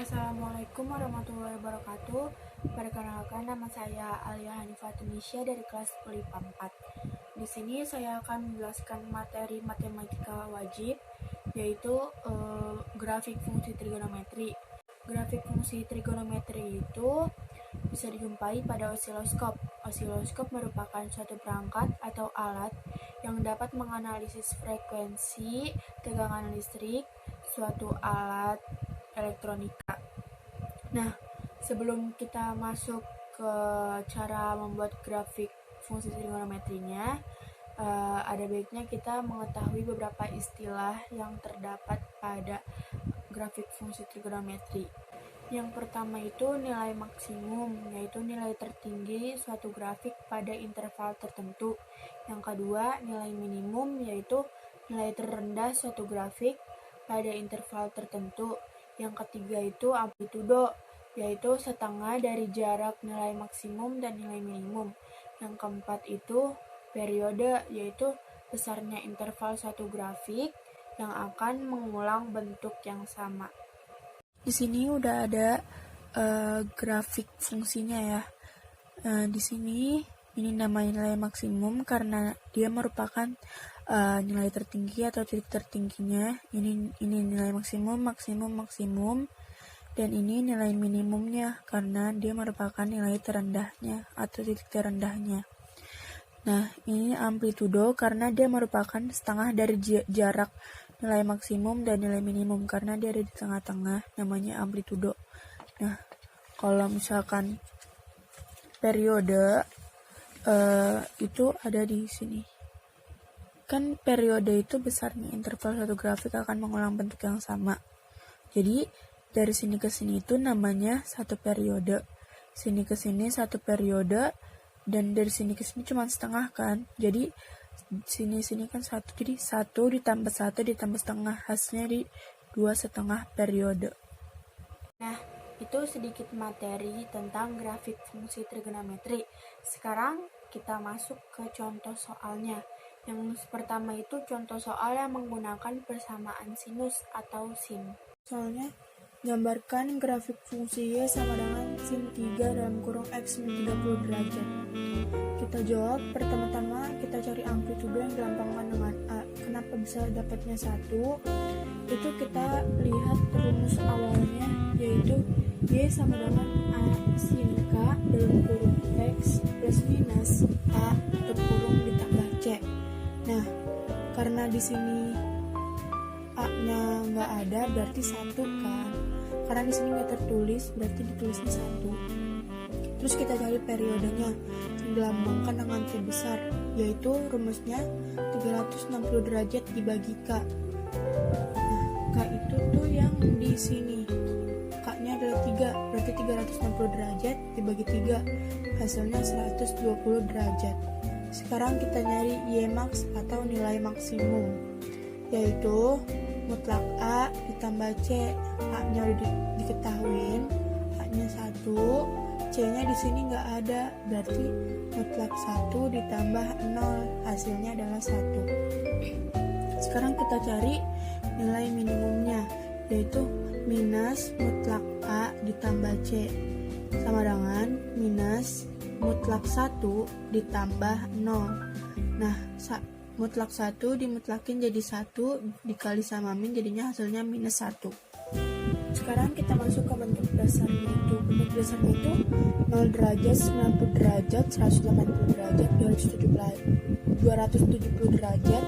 Assalamualaikum warahmatullahi wabarakatuh. Perkenalkan, nama saya Alia Hanifah Tunisya dari kelas 10 IPA 4. Di sini saya akan menjelaskan materi matematika wajib, yaitu grafik fungsi trigonometri. Grafik fungsi trigonometri itu bisa dijumpai pada osiloskop. Osiloskop merupakan suatu perangkat atau alat yang dapat menganalisis frekuensi tegangan listrik suatu alat elektronika. Nah, sebelum kita masuk ke cara membuat grafik fungsi trigonometrinya, ada baiknya kita mengetahui beberapa istilah yang terdapat pada grafik fungsi trigonometri. Yang pertama itu nilai maksimum, yaitu nilai tertinggi suatu grafik pada interval tertentu. Yang kedua, nilai minimum, yaitu nilai terendah suatu grafik pada interval tertentu. Yang ketiga itu amplitudo, yaitu setengah dari jarak nilai maksimum dan nilai minimum. Yang keempat itu periode, yaitu besarnya interval suatu grafik yang akan mengulang bentuk yang sama. Di sini udah ada grafik fungsinya ya. Di sini ini namanya nilai maksimum karena dia merupakan nilai tertinggi atau titik tertingginya. Ini nilai maksimum, dan ini nilai minimumnya karena dia merupakan nilai terendahnya atau titik terendahnya. Nah, ini amplitudo karena dia merupakan setengah dari jarak nilai maksimum dan nilai minimum karena dia ada di tengah-tengah, namanya amplitudo. Nah, kalau misalkan periode itu ada di sini. Kan periode itu besarnya interval suatu grafik akan mengulang bentuk yang sama. Jadi dari sini ke sini itu namanya satu periode. Sini ke sini satu periode, dan dari sini ke sini cuma setengah kan. Jadi sini kan satu, jadi 1 ditambah 1 ditambah setengah, hasilnya di 2,5 periode. Nah, itu sedikit materi tentang grafik fungsi trigonometri. Sekarang kita masuk ke contoh soalnya. Yang pertama itu contoh soal yang menggunakan persamaan sinus atau sin. Soalnya, gambarkan grafik fungsi Y sama dengan sin 3 dalam kurung X min 30 derajat. Kita jawab, pertama-tama kita cari amplitudo yang dilambangkan dengan A. Kenapa bisa dapatnya 1? Itu kita lihat rumus awalnya, yaitu Y sama dengan A sin K dalam kurung X plus minus A tutup kurung ditambah C. Nah, karena di sini A-nya nggak ada, berarti 1 kan. Karena di sini nggak tertulis, berarti ditulisnya 1. Terus kita cari periodenya yang dilambangkan dengan C besar, yaitu rumusnya 360 derajat dibagi K. Nah, K itu tuh yang di sini. K-nya adalah 3, berarti 360 derajat dibagi 3, hasilnya 120 derajat. Sekarang kita nyari Y max atau nilai maksimum, yaitu mutlak A ditambah C. A-nya udah diketahuin, A-nya 1, C-nya di sini nggak ada, berarti mutlak 1 ditambah 0, hasilnya adalah 1. Sekarang kita cari nilai minimumnya, yaitu minus mutlak A ditambah C sama dengan minus mutlak 1 ditambah 0. Nah, mutlak 1 dimutlakin jadi 1 dikali sama min, jadinya hasilnya minus 1. Sekarang kita masuk ke bentuk dasarnya itu. Bentuk dasarnya itu 0 derajat, 90 derajat, 180 derajat, 270 derajat,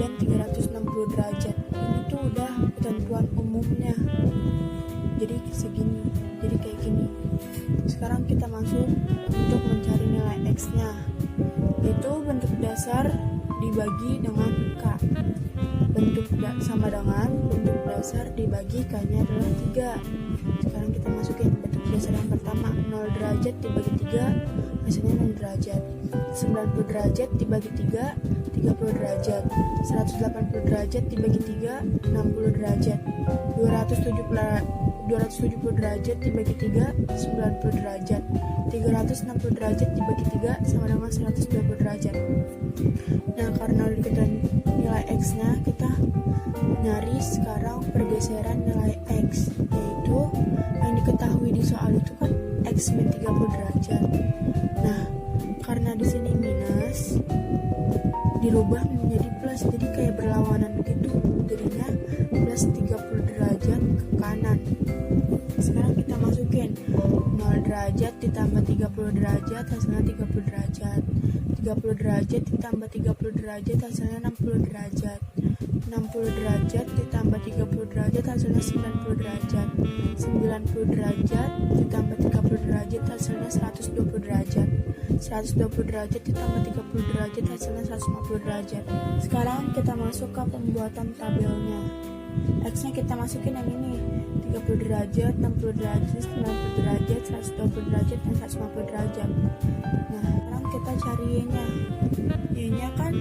dan 360 derajat. Ini tuh udah ketentuan umumnya. Jadi segini, jadi kayak gini. Sekarang kita masuk untuk mencari nilai X-nya, yaitu bentuk dasar dibagi dengan K. Bentuk sama dengan bentuk dasar dibagi K-nya adalah 3. Sekarang kita masukin bentuk dasar yang pertama, 0 derajat dibagi 3, hasilnya 0 derajat. 90 derajat dibagi 3, 30 derajat. 180 derajat dibagi 3, 60 derajat. 270 derajat dibagi 3, 90 derajat. 360 derajat dibagi 3 sama dengan 120 derajat. Nah, karena udah diketahui nilai X-nya, kita nyari sekarang pergeseran nilai X, yaitu di soal itu kan X min 30 derajat. Nah, karena di sini minus dirubah menjadi plus, jadi kayak berlawanan gitu, jadinya plus 30 derajat ke kanan. Sekarang kita masukin 0 derajat ditambah 30 derajat hasilnya 30 derajat, 30 derajat ditambah 30 derajat hasilnya 60 derajat, 60 derajat ditambah 30 derajat hasilnya 90 derajat, 90 derajat ditambah 30 derajat hasilnya 120 derajat, 120 derajat ditambah 30 derajat hasilnya 150 derajat. Sekarang kita masuk ke pembuatan tabelnya. X-nya kita masukin yang ini, 30 derajat, 60 derajat, 90 derajat, 120 derajat, dan 150 derajat. Nah, sekarang kita cari Y-nya. Y-nya kan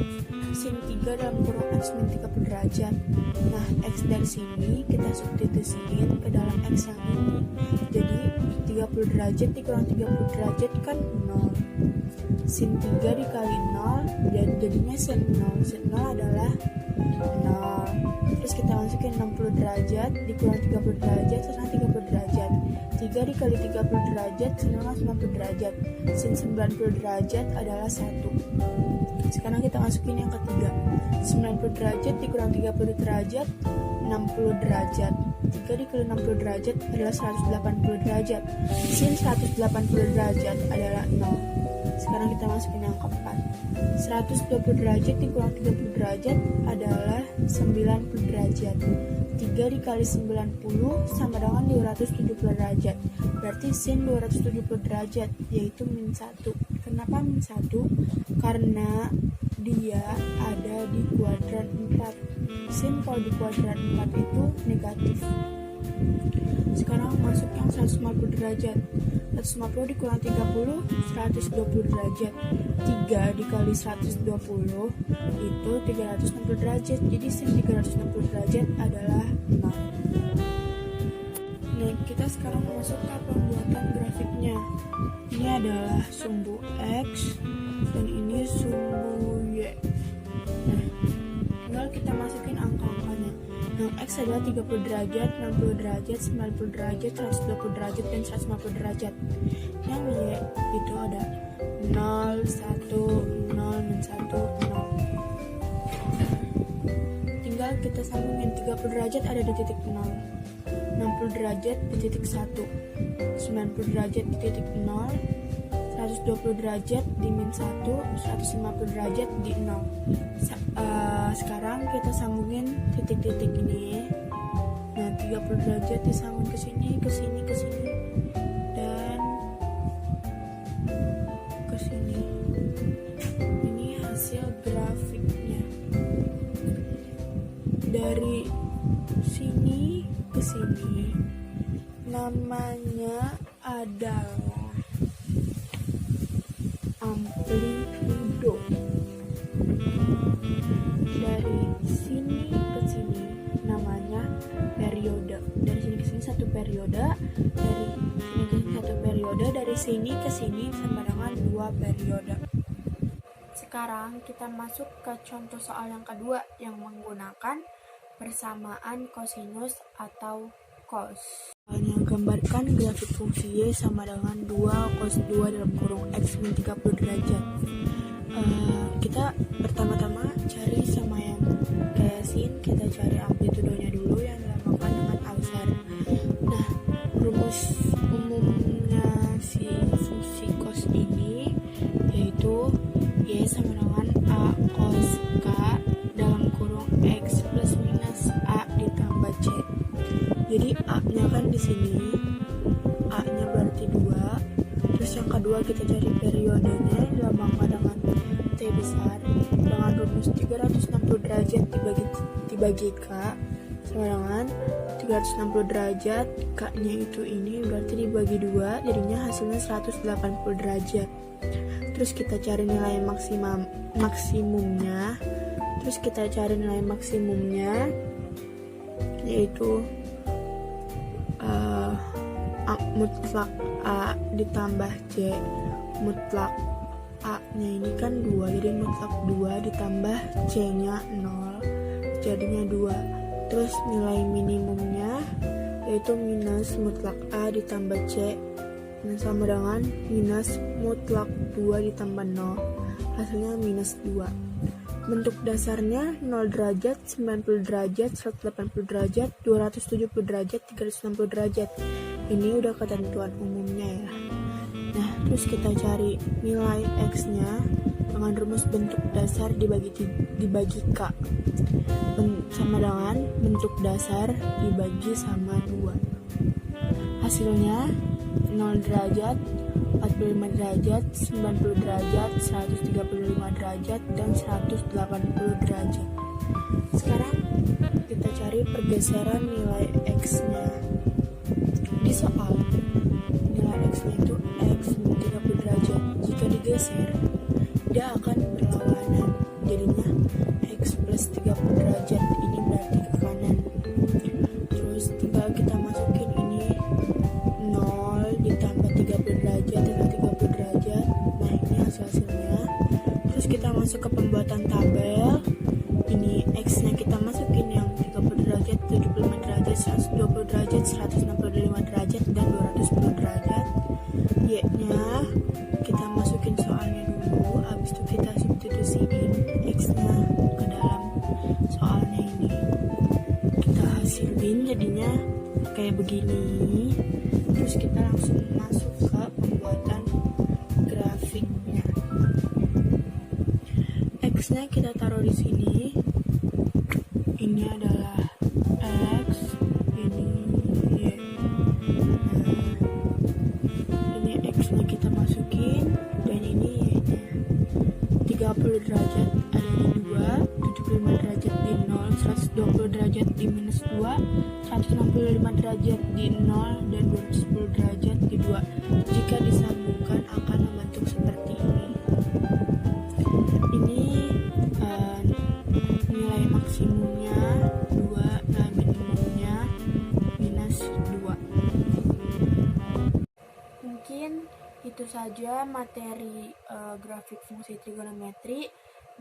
sin 3 dalam kurung X min 30 derajat. Nah, X dari sini kita substitusiin ke dalam X yang ini. Jadi, 30 derajat dikurang 30 derajat kan 0. Sin 3 dikali 0, jadinya sin 0. Sin 0 adalah 0. Terus kita masukin 60 derajat dikurang 30 derajat sama 30 derajat. 3 dikali 30 derajat sama 90 derajat. Sin 90 derajat adalah 1. Sekarang kita masukin yang ketiga. 90 derajat dikurang 30 derajat 60 derajat. 3 dikali 60 derajat adalah 180 derajat. Sin 180 derajat adalah 0. Sekarang kita masukin yang keempat. 120 derajat dikurang 30 derajat adalah 90 derajat. 3 dikali 90 sama dengan 270 derajat. Berarti sin 270 derajat, yaitu min 1. Kenapa min 1? Karena dia ada di kuadran 4. Sin kalau di kuadran 4 itu negatif. Sekarang masuk yang 150 derajat. 150 dikurang 30, 120 derajat. 3 dikali 120 itu 360 derajat. Jadi sin 360 derajat adalah 0. Nah, kita sekarang masuk ke pembuatan grafiknya. Ini adalah sumbu X dan ini sumbu Y. Nah, tinggal kita masukin angka-angkanya. Yang X adalah 30 derajat, 60 derajat, 90 derajat, 120 derajat, dan 150 derajat. Yang Y itu ada 0, 1, 0, min 1, 0. Tinggal kita sambungin. 30 derajat ada di titik 0, 60 derajat di titik 1, 90 derajat di titik 0, 120 derajat di min 1, 150 derajat di 0. Sekarang kita sambungin titik-titik ini. Nah, 30 derajat disambung ke sini, ke sini, ke sini, dan ke sini. Ini hasil grafiknya. Dari sini ke sini namanya adalah amplitudo. Dari sini ke sini namanya periode. Dari sini ke sini satu periode, dari sini ke sini satu periode, dari sini ke sini sama dengan 2 periode. Sekarang kita masuk ke contoh soal yang kedua yang menggunakan persamaan kosinus atau cos. Soalnya gambarkan grafik fungsi Y sama dengan 2 cos 2 dalam kurung X min 30 derajat. Kita pertama-tama cari sama yang kayak sin, kita cari amplitudonya dulu yang dinamakan dengan alsar. Nah, rumus umumnya si fungsi cos ini yaitu Y sama dengan A cos K dalam kurung X plus minus A ditambah C. Jadi A-nya kan di sini, A-nya berarti 2. Terus yang kedua kita cari periodenya dilambangkan dengan T besar dengan rumus 360 derajat dibagi K sama dengan 360 derajat. K-nya itu ini berarti dibagi 2, jadinya hasilnya 180 derajat. Terus kita cari nilai maksimumnya. Terus kita cari nilai maksimumnya yaitu mutlak A ditambah C. Mutlak A-nya ini kan 2, jadi mutlak 2 ditambah C-nya 0, jadinya 2. Terus nilai minimumnya yaitu minus mutlak A ditambah C sama dengan minus mutlak 2 ditambah 0, hasilnya minus 2. Bentuk dasarnya 0 derajat, 90 derajat, 180 derajat, 270 derajat, 360 derajat. Ini udah ketentuan umumnya ya. Nah, terus kita cari nilai X-nya dengan rumus bentuk dasar dibagi K. Sama dengan bentuk dasar dibagi sama 2. Hasilnya 0 derajat, 45 derajat, 90 derajat, 135 derajat, dan 180 derajat. Sekarang kita cari pergeseran nilai X-nya. Di soal, nilai X-nya itu X 30 derajat. Jika digeser, dia akan berlawanan. Jadinya X plus 30 derajat, ini berarti ke kanan. Terus tinggal kita masukin ini 0 ditambah 30 derajat dengan 30 derajat. Nah, ini hasilnya. Terus kita masuk ke pembuatan tabel. Ini X-nya kita masukin yang 30 derajat, 75 derajat, 120 derajat, 165 derajat, dan 210 derajat. Y-nya kita masukin soalnya dulu, habis itu kita substitusiin X-nya ke dalam soalnya ini. Kita hasilin jadinya kayak begini. Terus kita langsung masuk ke pembuatan grafiknya. X-nya kita taruh di sini. Ini adalah X, ini Y. Nah, ini X-nya kita masukin, dan ini Y-nya. 30 derajat ada di 2, 75 derajat di 0, 120 derajat di minus 2, 165 derajat di 0, dan 210 derajat di 2. Jika disambungkan akan membentuk seperti ini. Ini nilai maksimumnya 2, nilai minimumnya minus 2. Mungkin itu saja materi grafik fungsi trigonometri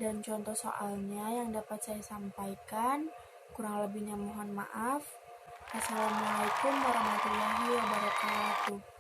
dan contoh soalnya yang dapat saya sampaikan. Kurang lebihnya mohon maaf. Assalamualaikum warahmatullahi wabarakatuh.